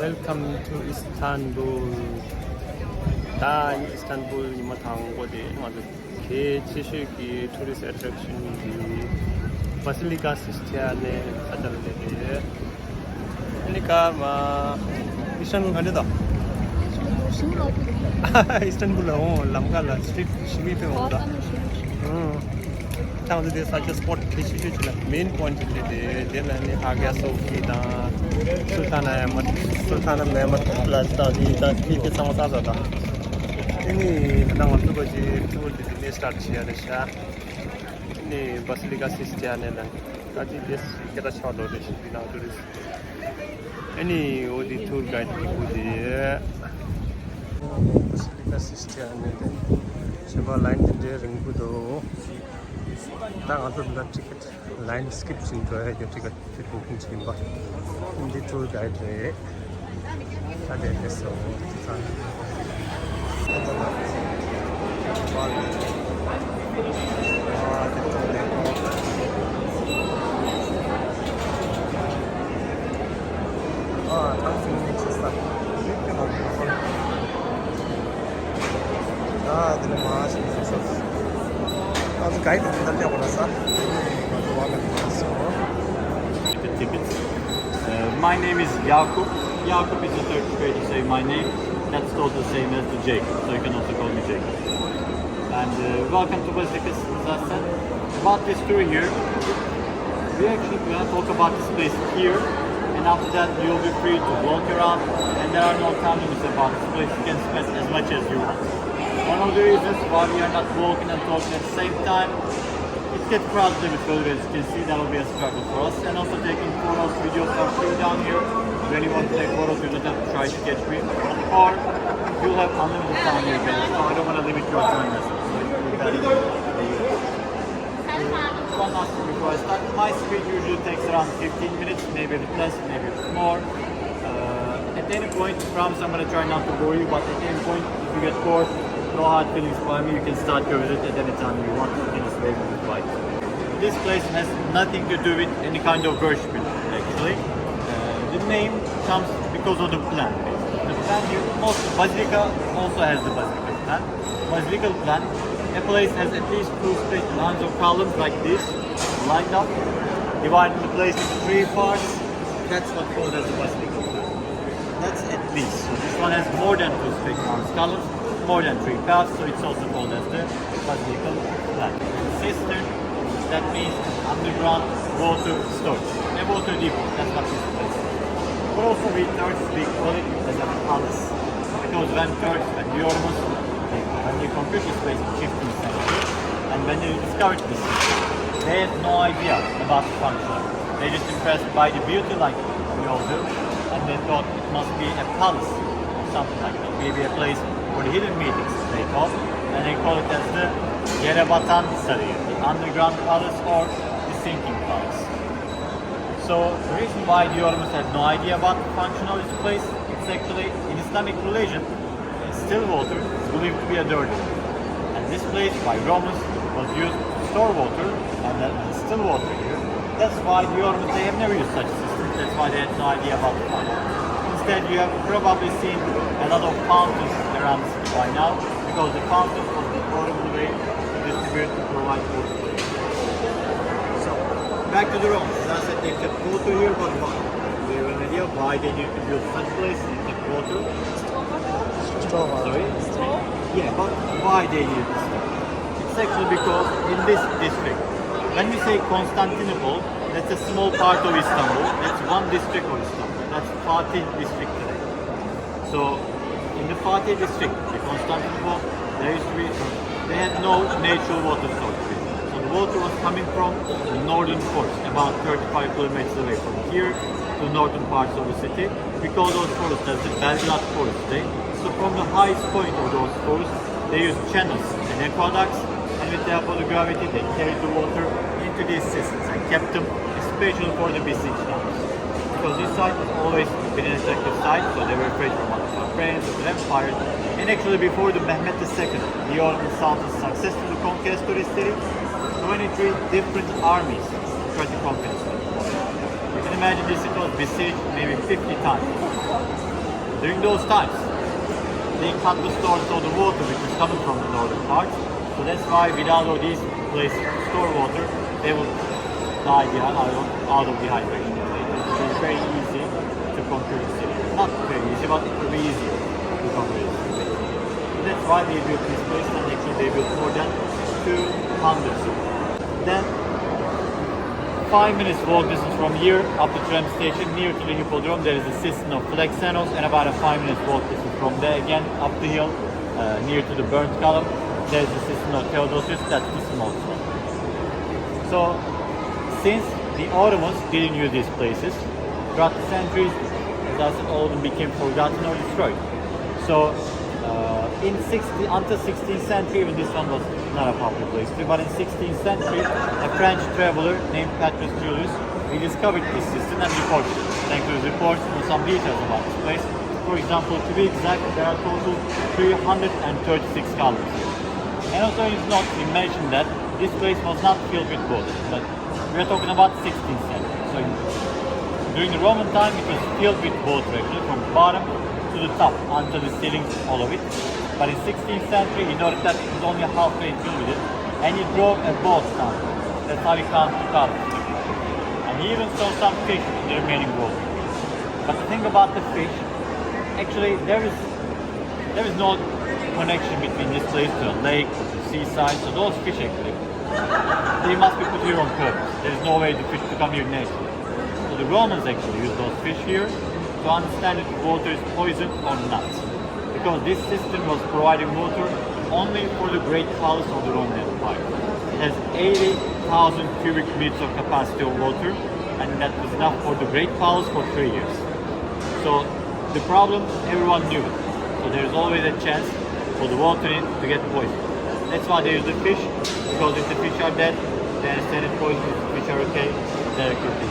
Welcome to Istanbul. 다 이스탄불 이마 다온 곳이 아주 개치실기 투리스트 애트랙션이 바실리카 시스티안에 가자는데 그러니까 막 이스탄불 가려다 이스탄불 람갈라 스트리트 시미페 온다 ताऊ दे साथ spot खींची जो चला मेन पॉइंट लेते देना ने आ गया सोफीदा सुल्ताना महमद प्लाजा दी दा ठीक समोसा था ini kadang waktu gaji tour di sini start siya ini Basilika Sistiane lang tadi kita chalo di sini na turis ini odi tour guide di Basilika Sistiane coba line di ringku do 딱 아들과 티켓 라인 스킵 진도에 이 티켓 부킹 진바 인디 투어 가이드에 다됐어 당신이 진짜 이렇게 아, 되게 맛있어. Also guide dann ja oder so. My name is Jakub. Jakub is the Turkish way to say my name. That's totally the same as the Jacob, so you can also call me Jacob. And welcome to Basilica, as I said. About this tour here, we actually going to talk about this place here, and after that you'll be free to walk around, and there are no time limits about this place. You can spend as much as you want. One of the reasons why we are not walking and talking at the same time, it gets crowded a bit further, as you can see. That will be a struggle for us. And also taking photos, videos are free down here. If anyone take photos, you don't have to try to catch me. Or you'll have unlimited time here again. So I don't want to limit your time. One last thing before I start. My speech usually takes around 15 minutes, maybe a bit less, maybe a bit more. At any point, I promise I'm going to try not to bore you, but at any point, if you get bored, no hard feelings by me, you can start your visit at any time you want. You can just wave me goodbye. This place has nothing to do with any kind of worship, actually. The name comes because of the plan. The plan here, Basilica also has the Basilica plan. Basilical plan, a place has at least two straight lines of columns like this, lined up, dividing the place into three parts. That's what called as the Basilical plan. That's at least. So this one has more than two straight lines columns. More than three paths, so it's also called as the Basilical plan. CISTERN, that means underground water storage. A water depot, that's what this place is. But also we Turks, we call it as a palace. Because when the Ottomans, when they conquered this place in the 15th century, and when they discovered this city, they had no idea about the function. They just impressed by the beauty like we all do, and they thought it must be a palace or something like that. Maybe a place for the hidden meetings, they call, and they call it as the Yerebatan Sarayı, the underground palace or the sinking palace. So the reason why the Ottomans had no idea about the function of this place, it's actually in Islamic religion, still water is believed to be a dirty. And this place by Romans was used to store water, and then still water here. That's why the Ottomans, they have never used such a system. That's why they had no idea about the function. Instead, you have probably seen a lot of fountains around the city by now, because the fountain was the portable way to distribute and provide water for you. So, back to the Romans. As I said, they kept water here, but why? Do you have an idea why they need to build such a place and keep water? Sorry? Yeah, but why they need this? It's actually because in this district, when we say Constantinople, that's a small part of Istanbul. That's one district of Istanbul. That's Fatih district today. So, in the Fatih district, the Constantinople, they had no natural water source. So the water was coming from the northern forest, about 35 kilometers away from here to the northern parts of the city. Because those forests, that's the Belgrade forest today. So from the highest point of those forests, they used channels and aqueducts, and with the help of the gravity, they carried the water into these systems and kept them, especially for the besieged towns. Because this site has always been an attractive site, so they were afraid from other barbarians or empires. And actually before the Mehmet II, the Ottoman Sultan's successful conquest of this city, 23 different armies tried to conquer this city. You can imagine this city was besieged maybe 50 times. During those times, they cut the source of the water which is coming from the northern part. So that's why without all these places to store water, they will die out of dehydration. It is very easy to conquer the city. Not very easy, but it will be easy to conquer the city. So that's why they built this place, and actually they built more than 200 cities. Then 5 minutes walk distance from here up the tram station near to the hippodrome there is the cistern of Flexenos, and about a 5 minutes walk distance from there again up the hill near to the burnt column there is the cistern of Theodosius, that's the smallest one. So since the Ottomans didn't use these places, throughout the centuries, as I said, all of them became forgotten or destroyed. So until 16th century, even this one was not a popular place too, but in 16th century, a French traveler named Petrus Julius rediscovered this cistern and reported it. Thanks to his reports on some details about this place. For example, to be exact, there are total 336 columns. And also in his notes, he mentioned that this place was not filled with water, but we are talking about 16th century. So during the Roman time, it was filled with water actually, from bottom to the top, until the ceilings, all of it. But in 16th century, he noticed that it was only halfway filled with it, and he drove a boat down. That's how he counted the columns. And he even saw some fish in the remaining water. But the thing about the fish, actually, there is no connection between this place to a lake, to the seaside. So those fish actually, they must be put here on purpose. There is no way the fish to come here naturally. So the Romans actually used those fish here to understand if the water is poisoned or not. Because this system was providing water only for the Great Palace of the Roman Empire. It has 80,000 cubic meters of capacity of water, and that was enough for the Great Palace for 3 years. So the problem, everyone knew it. So there is always a chance for the water in to get poisoned. That's why they use the fish, because if the fish are dead, they understand it's poison. If the fish are okay, they're okay.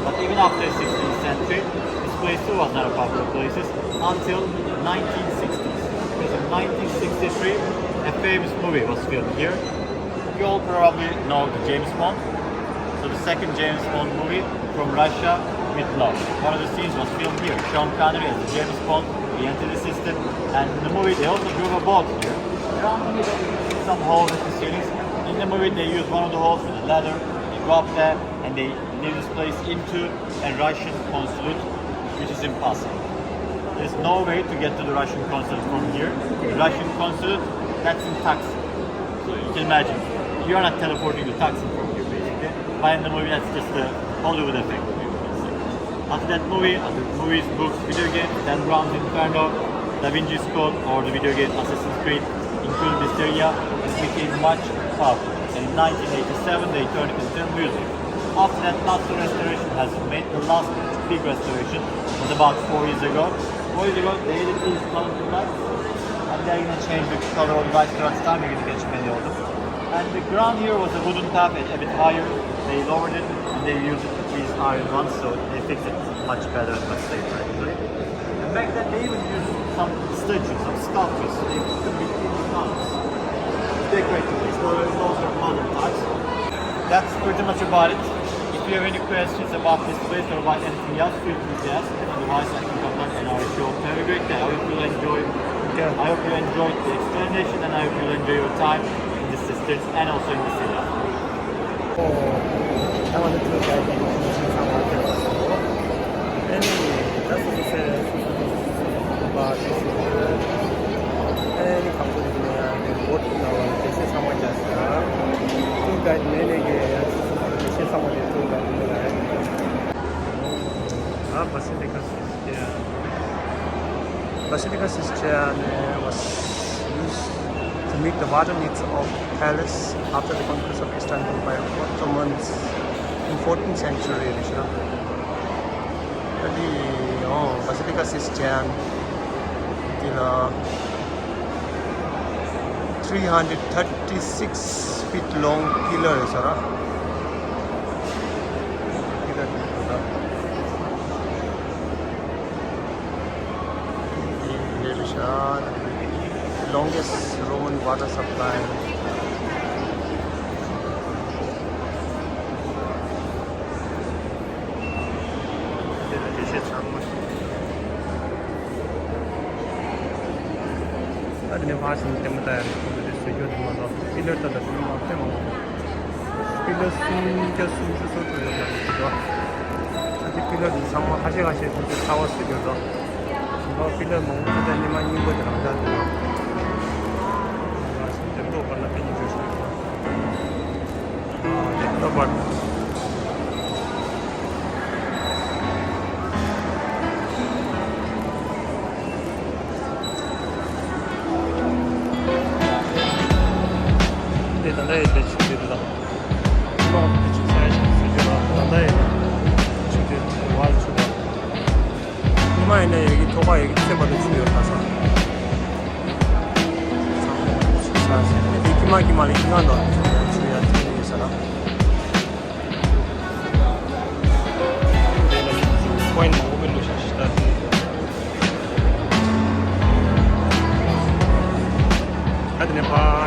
But even after the 16th century, this place too was not a popular place until 1960s. Because in 1963, a famous movie was filmed here. You all probably know the James Bond. So the second James Bond movie, From Russia with Love. One of the scenes was filmed here. Sean Connery as James Bond, he entered the system, and in the movie they also drove a boat here. Around the movie there is some holes in the ceilings. In the movie they used one of the holes with a ladder. They go up there and they lead this place into a Russian consulate, which is impossible. There's no way to get to the Russian consulate from here. The Russian consulate, that's in Taksim. So you can imagine, you're not teleporting to Taksim from here basically. But in the movie that's just the Hollywood effect. After that movie, other movies, books, video games, Dan Brown's Inferno, Da Vinci's Code, or the video game Assassin's Creed, including this area, it became much popular. And in 1987 they turned it into music. After that, lots of restoration has been made. The last big restoration was about 4 years ago. 4 years ago, they added these colorful lights, and they're going to change the color of the lights throughout time. You're going to catch many of them. And the ground here was a wooden path, a bit higher. They lowered it, and they used it with these iron ones, so they fixed it much better and much safer actually. And back then, they even used some statues, some sculptures. They put them between the columns to decorate the place. Those are modern types. That's pretty much about it. If you have any questions about this place or about anything else, feel free to ask. Otherwise, I can come back and I will show up. Have a great day. I hope you enjoyed the explanation, and I hope you enjoy your time in the cisterns and also in the city. I wanted to guide you in some markets. And that's what he said about this. And completely what now this is someone just to guide many this is someone to guide me. Basilica Sistine. Basilica Sistine was used to meet the water needs of palace after the conquest of Istanbul by Ottomans in 14th century. Basilica Sistine till 336 feet long pillars. Longest Roman water supply. Tadi bahas ini tema tayar itu sesuatu yang mana pilot ada semua tema pilot sunja sunju soto yang ada itu tadi pilot sama hasil itu tawas itu kalau pilot mau ada lima minggu dalam satu tentu pernah ini juga itu buat 난다에 대치들이다. 이거 대치 사이즈 수준아 난다에 지금 와을 수가. 이마에는 여기 도가 여기 세바도 중요하서. 사실 이기만 이기만 더 중요한点있어라. 내가 코인 모빌로 시시다. 하여튼 봐.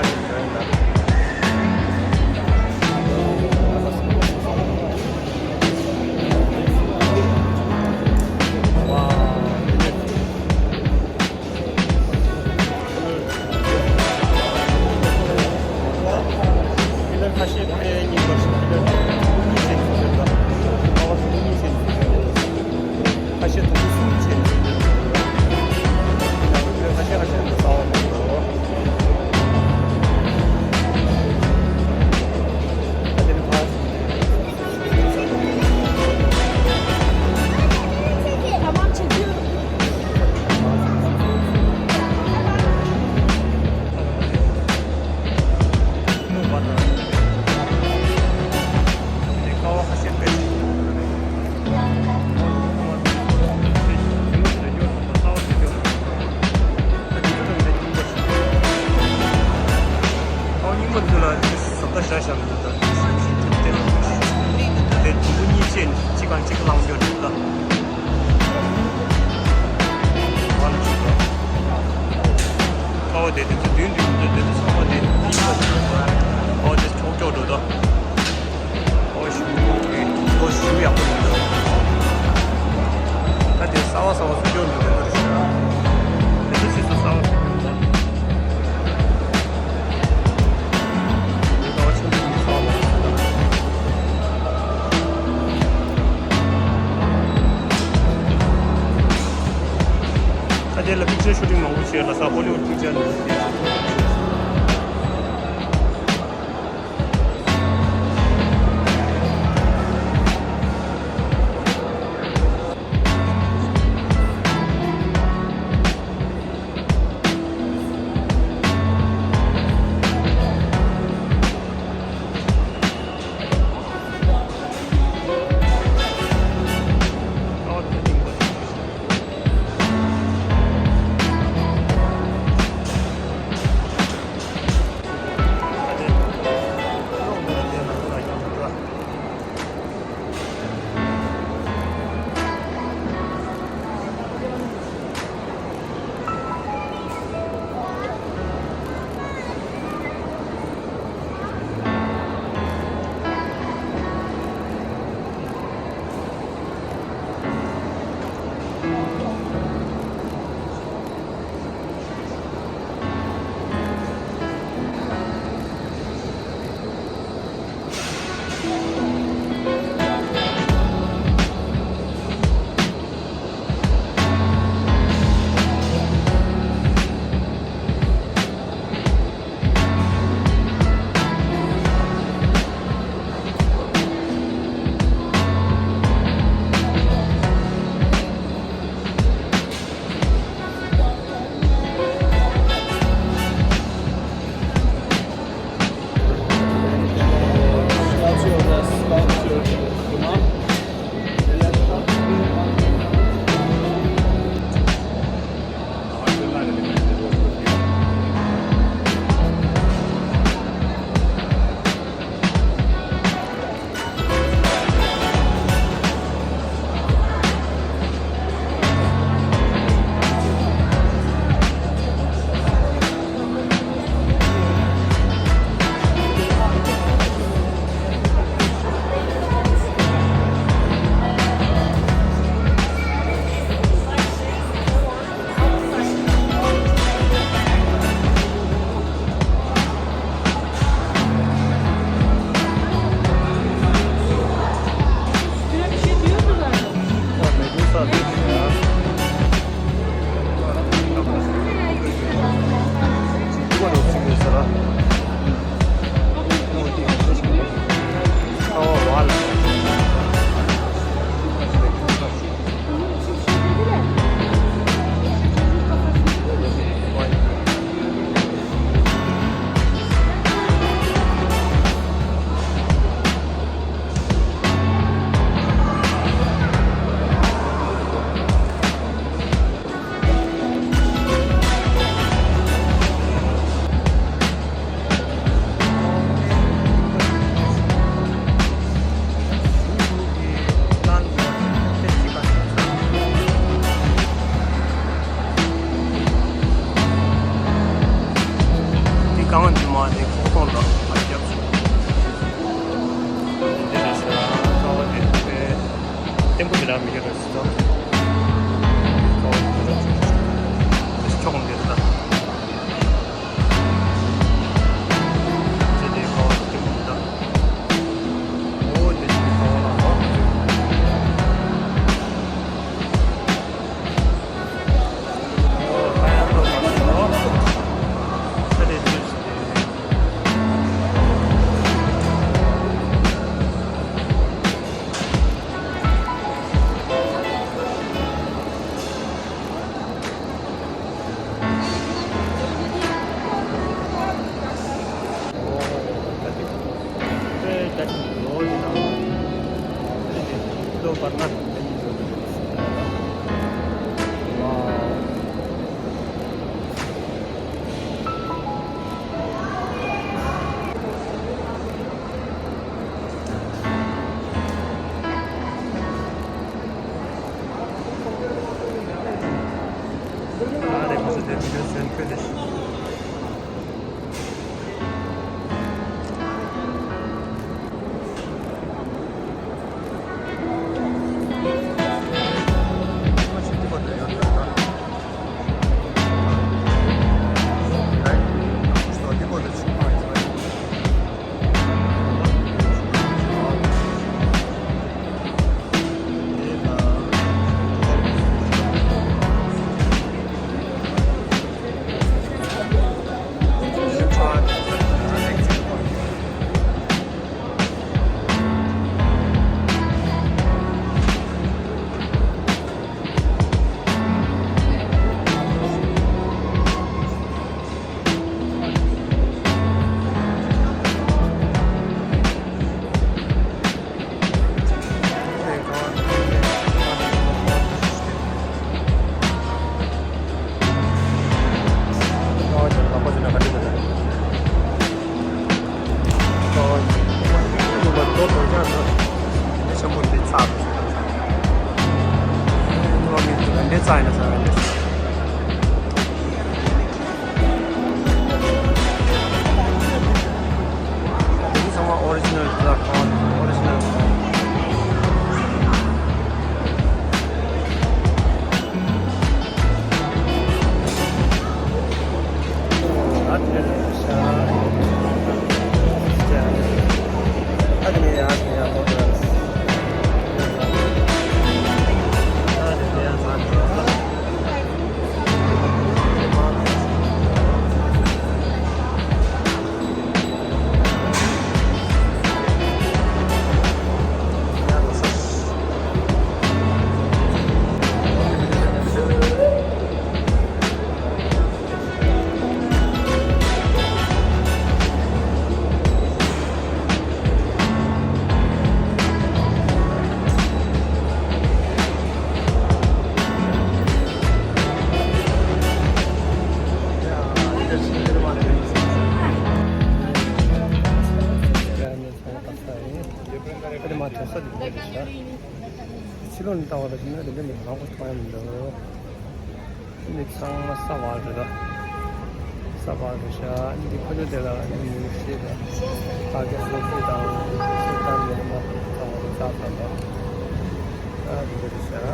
Adela picture shooting mau usia lah sa Hollywood picture ni. Devam ediyoruz. Çok umutlu. 이제 거듭니다. 오, 이제 더워서. 하얀도 가서 차례해주시지. Silon tawar sini ada ni aku tuan dah. Ini sangat sawal dah. Sawal dah. Ini kau jadi dah ini mesti dah. Agak lebih tahu. Sultan ni mah sawal dah. Ah, begitu saja.